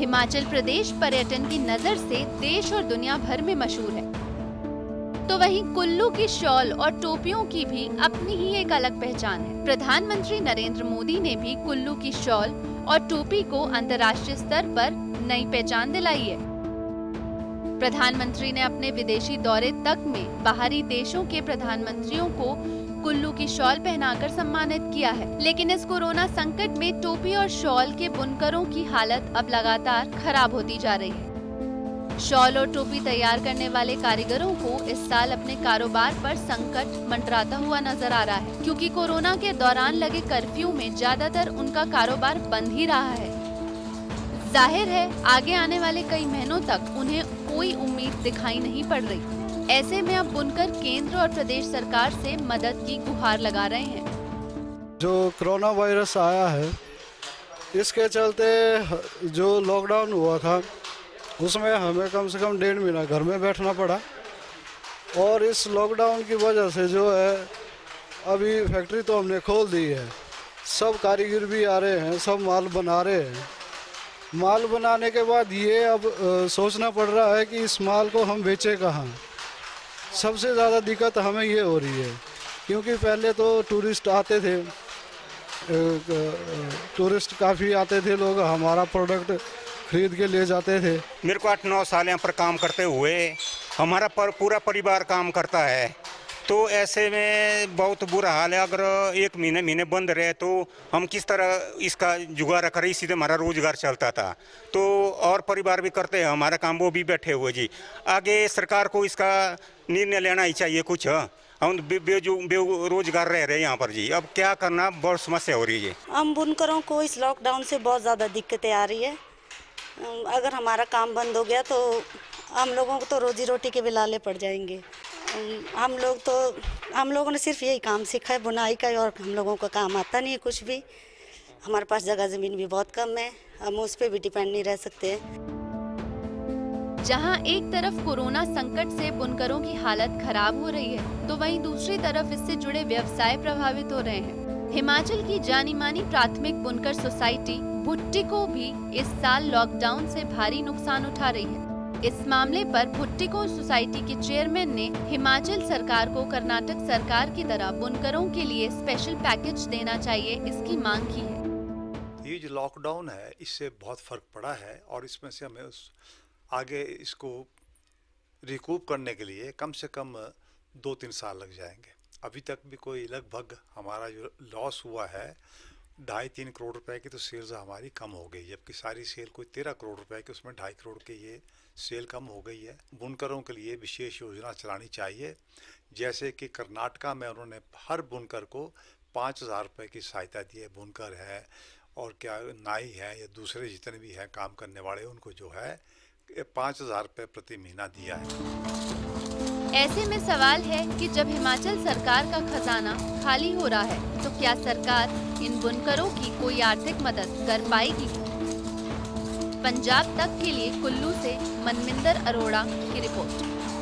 हिमाचल प्रदेश पर्यटन की नजर से देश और दुनिया भर में मशहूर है, तो वहीं कुल्लू की शॉल और टोपियों की भी अपनी ही एक अलग पहचान है। प्रधानमंत्री नरेंद्र मोदी ने भी कुल्लू की शॉल और टोपी को अंतर्राष्ट्रीय स्तर पर नई पहचान दिलाई है। प्रधानमंत्री ने अपने विदेशी दौरे तक में बाहरी देशों के प्रधानमंत्रियों को कुल्लू की शॉल पहनाकर सम्मानित किया है, लेकिन इस कोरोना संकट में टोपी और शॉल के बुनकरों की हालत अब लगातार खराब होती जा रही है। शॉल और टोपी तैयार करने वाले कारीगरों को इस साल अपने कारोबार पर संकट मंडराता हुआ नजर आ रहा है, क्योंकि कोरोना के दौरान लगे कर्फ्यू में ज्यादातर उनका कारोबार बंद ही रहा है। जाहिर है आगे आने वाले कई महीनों तक उन्हें कोई उम्मीद दिखाई नहीं पड़ रही। ऐसे में अब बुनकर केंद्र और प्रदेश सरकार से मदद की गुहार लगा रहे हैं। जो कोरोना वायरस आया है, इसके चलते जो लॉकडाउन हुआ था उसमें हमें कम से कम 1.5 महीना घर में बैठना पड़ा, और इस लॉकडाउन की वजह से जो है अभी फैक्ट्री तो हमने खोल दी है, सब कारीगर भी आ रहे हैं, सब माल बना रहे हैं। माल बनाने के बाद ये अब सोचना पड़ रहा है कि इस माल को हम बेचें कहाँ। सबसे ज़्यादा दिक्कत हमें ये हो रही है, क्योंकि पहले तो टूरिस्ट आते थे, टूरिस्ट काफ़ी आते थे, लोग हमारा प्रोडक्ट खरीद के ले जाते थे। मेरे को 8-9 साल यहाँ पर काम करते हुए हमारा पूरा परिवार काम करता है, तो ऐसे में बहुत बुरा हाल है। अगर 1 महीने बंद रहे तो हम किस तरह इसका जुगाड़ करें, इसी से हमारा रोजगार चलता था। तो और परिवार भी करते हैं हमारा काम, वो भी बैठे हुए जी। आगे सरकार को इसका निर्णय लेना ही चाहिए कुछ। हम बेरोजगार रह रहे हैं यहाँ पर जी, अब क्या करना, बहुत समस्या हो रही है। हम बुनकरों को इस लॉकडाउन से बहुत ज़्यादा दिक्कतें आ रही है। अगर हमारा काम बंद हो गया तो हम लोगों को तो रोजी रोटी के बिलाले पड़ जाएंगे। हम लोगों ने सिर्फ यही काम सीखा है, बुनाई का, और हम लोगों का काम आता नहीं है कुछ भी। हमारे पास जगह ज़मीन भी बहुत कम है, हम उस पर भी डिपेंड नहीं रह सकते हैं। जहां एक तरफ कोरोना संकट से बुनकरों की हालत खराब हो रही है, तो वहीं दूसरी तरफ इससे जुड़े व्यवसाय प्रभावित हो रहे हैं। हिमाचल की जानी मानी प्राथमिक बुनकर सोसाइटी भुट्टिको भी इस साल लॉकडाउन से भारी नुकसान उठा रही है। इस मामले पर भुट्टिको सोसाइटी के चेयरमैन ने हिमाचल सरकार को कर्नाटक सरकार की तरह बुनकरों के लिए स्पेशल पैकेज देना चाहिए, इसकी मांग की है। ये जो लॉकडाउन है इससे बहुत फर्क पड़ा है, और इसमें से हमें आगे इसको रिकूप करने के लिए कम से कम 2-3 साल लग जाएंगे। अभी तक भी कोई लगभग हमारा जो लॉस हुआ है 2.5-3 करोड़ रुपए की तो सेल्स हमारी कम हो गई, जबकि सारी सेल कोई 13 करोड़ रुपए की, उसमें 2.5 करोड़ की ये सेल कम हो गई है। बुनकरों के लिए विशेष योजना चलानी चाहिए, जैसे कि कर्नाटका में उन्होंने हर बुनकर को 5,000 रुपये की सहायता दी है। बुनकर है और क्या नाई है या दूसरे जितने भी हैं काम करने वाले, उनको जो है 5,000 रुपये प्रति महीना दिया है। ऐसे में सवाल है कि जब हिमाचल सरकार का खजाना खाली हो रहा है, तो क्या सरकार इन बुनकरों की कोई आर्थिक मदद कर पाएगी? पंजाब तक के लिए कुल्लू से मनमिंदर अरोड़ा की रिपोर्ट।